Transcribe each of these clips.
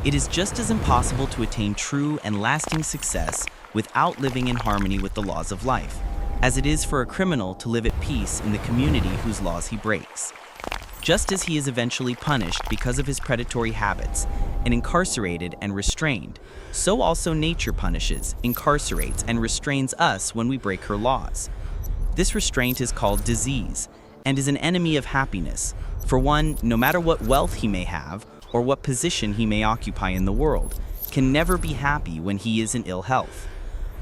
It is just as impossible to attain true and lasting success without living in harmony with the laws of life, as it is for a criminal to live at peace in the community whose laws he breaks. Just as he is eventually punished because of his predatory habits and incarcerated and restrained, so also nature punishes, incarcerates, and restrains us when we break her laws. This restraint is called disease and is an enemy of happiness. For one, no matter what wealth he may have or what position he may occupy in the world, can never be happy when he is in ill health.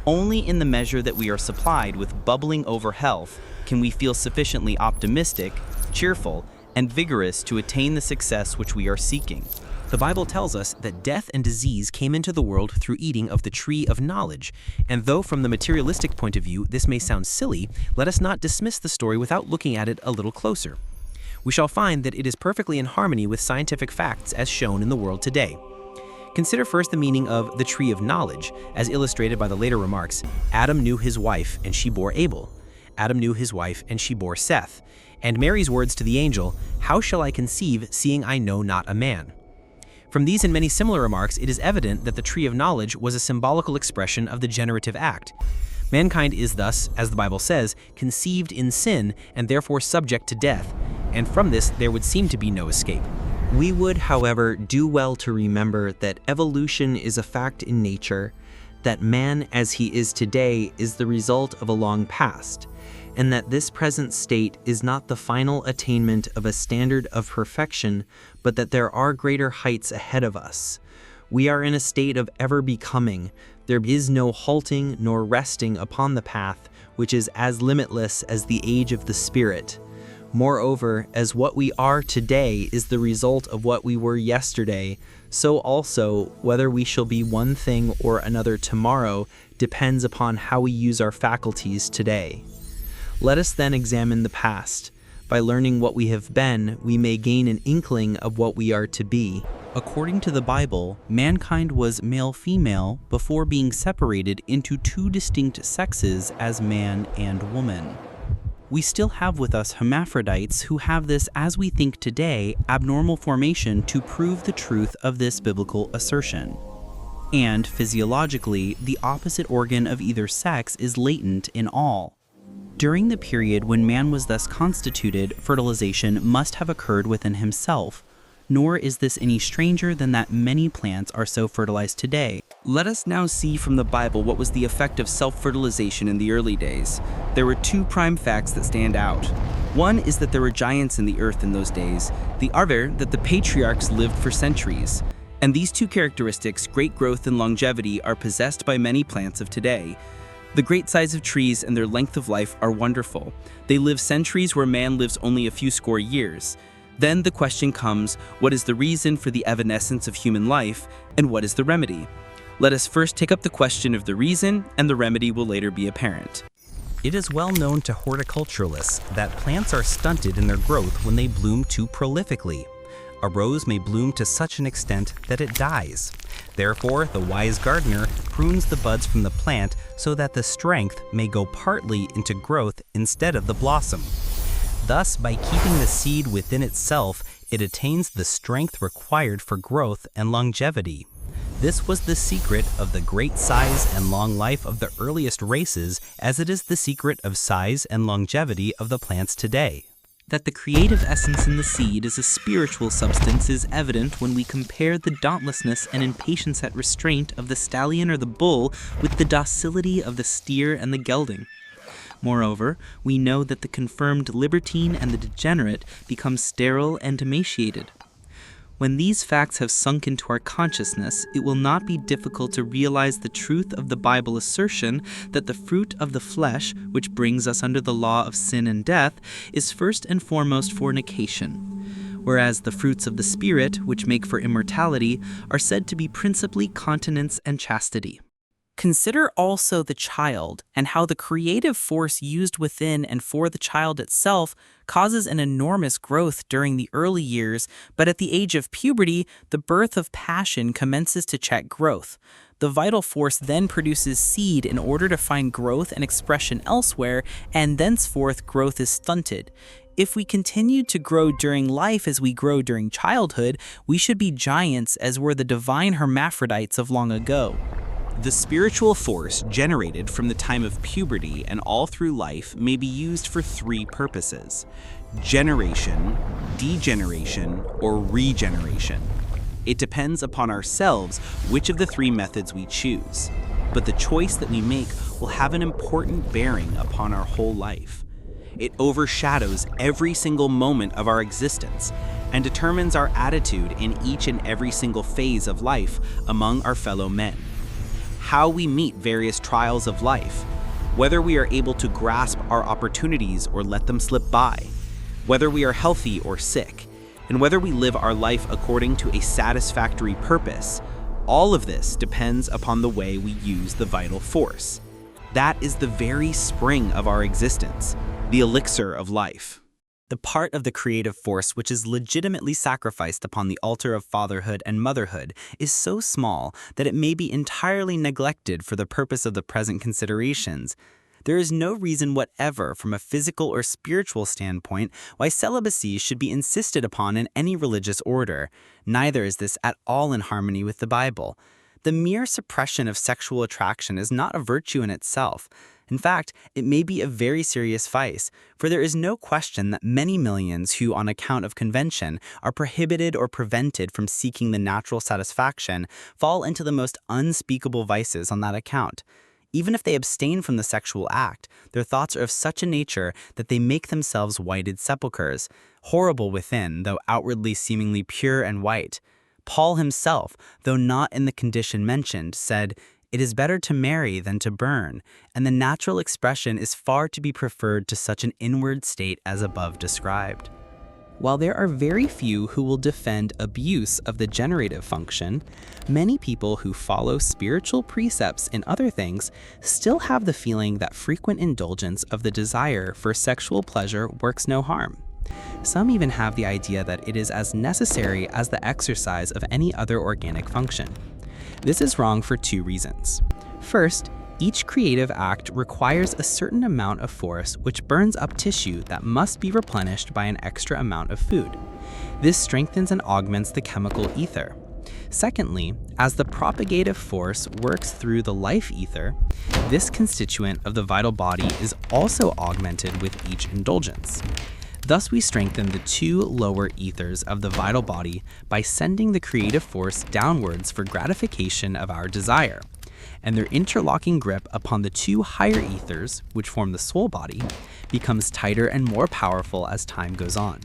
Only in the measure that we are supplied with bubbling over health can we feel sufficiently optimistic, cheerful, and vigorous to attain the success which we are seeking. The Bible tells us that death and disease came into the world through eating of the tree of knowledge, and though from the materialistic point of view this may sound silly, let us not dismiss the story without looking at it a little closer. We shall find that it is perfectly in harmony with scientific facts as shown in the world today. Consider first the meaning of the tree of knowledge, as illustrated by the later remarks, Adam knew his wife, and she bore Abel. Adam knew his wife, and she bore Seth. And Mary's words to the angel, "How shall I conceive, seeing I know not a man?" From these and many similar remarks, it is evident that the tree of knowledge was a symbolical expression of the generative act. Mankind is thus, as the Bible says, conceived in sin and therefore subject to death, and from this there would seem to be no escape. We would, however, do well to remember that evolution is a fact in nature, that man as he is today is the result of a long past, and that this present state is not the final attainment of a standard of perfection, but that there are greater heights ahead of us. We are in a state of ever becoming. There is no halting nor resting upon the path, which is as limitless as the age of the Spirit. Moreover, as what we are today is the result of what we were yesterday, so also whether we shall be one thing or another tomorrow depends upon how we use our faculties today. Let us then examine the past. By learning what we have been, we may gain an inkling of what we are to be. According to the Bible, mankind was male-female before being separated into two distinct sexes as man and woman. We still have with us hermaphrodites who have this, as we think today, abnormal formation to prove the truth of this biblical assertion. And physiologically, the opposite organ of either sex is latent in all. During the period when man was thus constituted, fertilization must have occurred within himself, nor is this any stranger than that many plants are so fertilized today. Let us now see from the Bible what was the effect of self-fertilization in the early days. There were two prime facts that stand out. One is that there were giants in the earth in those days, the other that the patriarchs lived for centuries. And these two characteristics, great growth and longevity, are possessed by many plants of today. The great size of trees and their length of life are wonderful. They live centuries where man lives only a few score years. Then the question comes, what is the reason for the evanescence of human life, and what is the remedy? Let us first take up the question of the reason, and the remedy will later be apparent. It is well known to horticulturalists that plants are stunted in their growth when they bloom too prolifically. A rose may bloom to such an extent that it dies. Therefore, the wise gardener prunes the buds from the plant so that the strength may go partly into growth instead of the blossom. Thus, by keeping the seed within itself, it attains the strength required for growth and longevity. This was the secret of the great size and long life of the earliest races, as it is the secret of size and longevity of the plants today. That the creative essence in the seed is a spiritual substance is evident when we compare the dauntlessness and impatience at restraint of the stallion or the bull with the docility of the steer and the gelding. Moreover, we know that the confirmed libertine and the degenerate become sterile and emaciated. When these facts have sunk into our consciousness, it will not be difficult to realize the truth of the Bible assertion that the fruit of the flesh, which brings us under the law of sin and death, is first and foremost fornication, whereas the fruits of the Spirit, which make for immortality, are said to be principally continence and chastity. Consider also the child and how the creative force used within and for the child itself causes an enormous growth during the early years, but at the age of puberty, the birth of passion commences to check growth. The vital force then produces seed in order to find growth and expression elsewhere, and thenceforth growth is stunted. If we continue to grow during life as we grow during childhood, we should be giants as were the divine hermaphrodites of long ago. The spiritual force generated from the time of puberty and all through life may be used for three purposes: generation, degeneration, or regeneration. It depends upon ourselves which of the three methods we choose, but the choice that we make will have an important bearing upon our whole life. It overshadows every single moment of our existence and determines our attitude in each and every single phase of life among our fellow men. How we meet various trials of life, whether we are able to grasp our opportunities or let them slip by, whether we are healthy or sick, and whether we live our life according to a satisfactory purpose, all of this depends upon the way we use the vital force. That is the very spring of our existence, the elixir of life. The part of the creative force which is legitimately sacrificed upon the altar of fatherhood and motherhood is so small that it may be entirely neglected for the purpose of the present considerations. There is no reason whatever from a physical or spiritual standpoint why celibacy should be insisted upon in any religious order. Neither is this at all in harmony with the Bible. The mere suppression of sexual attraction is not a virtue in itself. In fact, it may be a very serious vice, for there is no question that many millions who, on account of convention, are prohibited or prevented from seeking the natural satisfaction fall into the most unspeakable vices on that account. Even if they abstain from the sexual act, their thoughts are of such a nature that they make themselves whited sepulchres, horrible within, though outwardly seemingly pure and white. Paul himself, though not in the condition mentioned, said, "It is better to marry than to burn," and the natural expression is far to be preferred to such an inward state as above described. While there are very few who will defend abuse of the generative function, many people who follow spiritual precepts in other things still have the feeling that frequent indulgence of the desire for sexual pleasure works no harm. Some even have the idea that it is as necessary as the exercise of any other organic function. This is wrong for two reasons. First, each creative act requires a certain amount of force which burns up tissue that must be replenished by an extra amount of food. This strengthens and augments the chemical ether. Secondly, as the propagative force works through the life ether, this constituent of the vital body is also augmented with each indulgence. Thus we strengthen the two lower ethers of the vital body by sending the creative force downwards for gratification of our desire, and their interlocking grip upon the two higher ethers, which form the soul body, becomes tighter and more powerful as time goes on.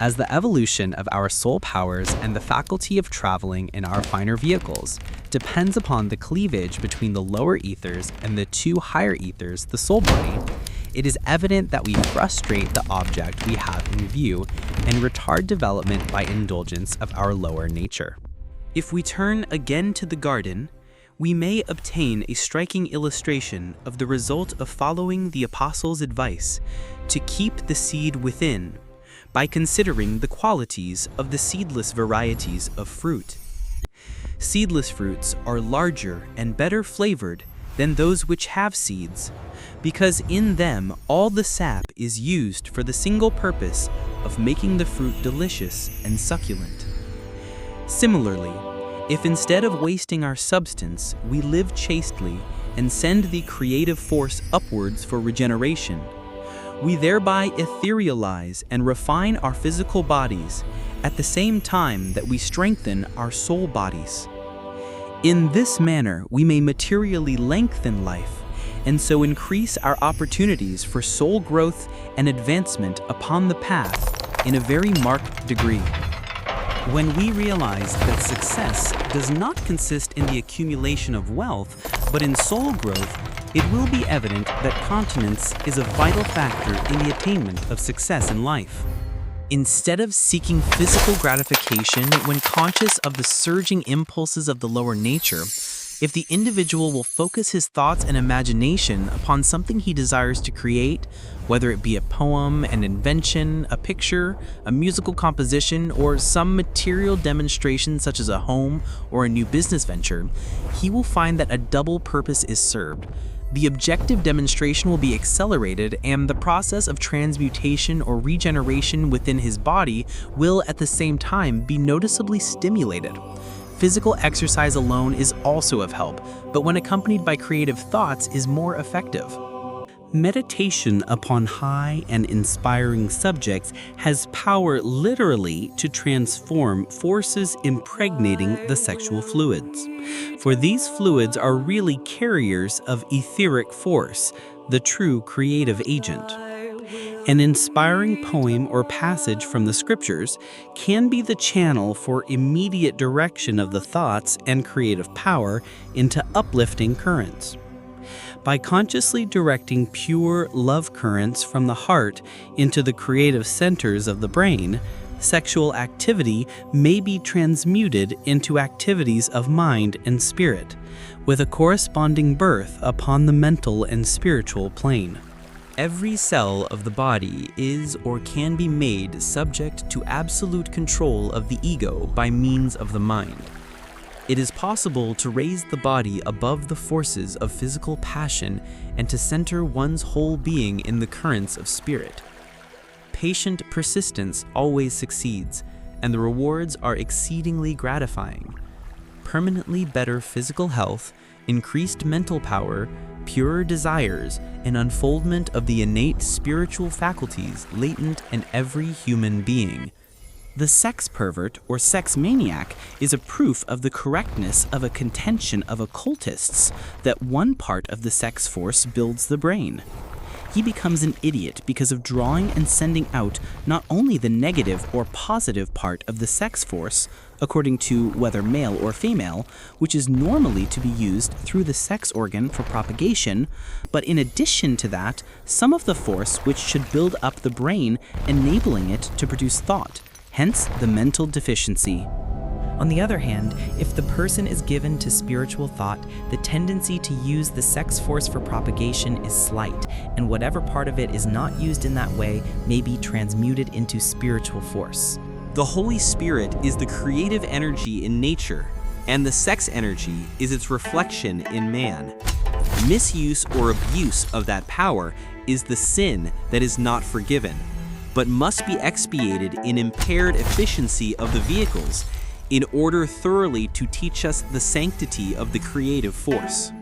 As the evolution of our soul powers and the faculty of traveling in our finer vehicles depends upon the cleavage between the lower ethers and the two higher ethers, the soul body, it is evident that we frustrate the object we have in view and retard development by indulgence of our lower nature. If we turn again to the garden, we may obtain a striking illustration of the result of following the apostle's advice to keep the seed within by considering the qualities of the seedless varieties of fruit. Seedless fruits are larger and better flavored than those which have seeds, because in them all the sap is used for the single purpose of making the fruit delicious and succulent. Similarly, if instead of wasting our substance, we live chastely and send the creative force upwards for regeneration, we thereby etherealize and refine our physical bodies at the same time that we strengthen our soul bodies. In this manner, we may materially lengthen life and so increase our opportunities for soul growth and advancement upon the path in a very marked degree. When we realize that success does not consist in the accumulation of wealth, but in soul growth, it will be evident that continence is a vital factor in the attainment of success in life. Instead of seeking physical gratification when conscious of the surging impulses of the lower nature, if the individual will focus his thoughts and imagination upon something he desires to create, whether it be a poem, an invention, a picture, a musical composition, or some material demonstration such as a home or a new business venture, he will find that a double purpose is served. The objective demonstration will be accelerated, and the process of transmutation or regeneration within his body will at the same time be noticeably stimulated. Physical exercise alone is also of help, but when accompanied by creative thoughts is more effective. Meditation upon high and inspiring subjects has power literally to transform forces impregnating the sexual fluids. For these fluids are really carriers of etheric force, the true creative agent. An inspiring poem or passage from the scriptures can be the channel for immediate direction of the thoughts and creative power into uplifting currents. By consciously directing pure love currents from the heart into the creative centers of the brain, sexual activity may be transmuted into activities of mind and spirit, with a corresponding birth upon the mental and spiritual plane. Every cell of the body is or can be made subject to absolute control of the ego by means of the mind. It is possible to raise the body above the forces of physical passion and to center one's whole being in the currents of spirit. Patient persistence always succeeds, and the rewards are exceedingly gratifying. Permanently better physical health, increased mental power, purer desires, and unfoldment of the innate spiritual faculties latent in every human being. The sex pervert or sex maniac is a proof of the correctness of a contention of occultists that one part of the sex force builds the brain. He becomes an idiot because of drawing and sending out not only the negative or positive part of the sex force, according to whether male or female, which is normally to be used through the sex organ for propagation, but in addition to that, some of the force which should build up the brain, enabling it to produce thought. Hence the mental deficiency. On the other hand, if the person is given to spiritual thought, the tendency to use the sex force for propagation is slight, and whatever part of it is not used in that way may be transmuted into spiritual force. The Holy Spirit is the creative energy in nature, and the sex energy is its reflection in man. Misuse or abuse of that power is the sin that is not forgiven, but must be expiated in impaired efficiency of the vehicles in order thoroughly to teach us the sanctity of the creative force.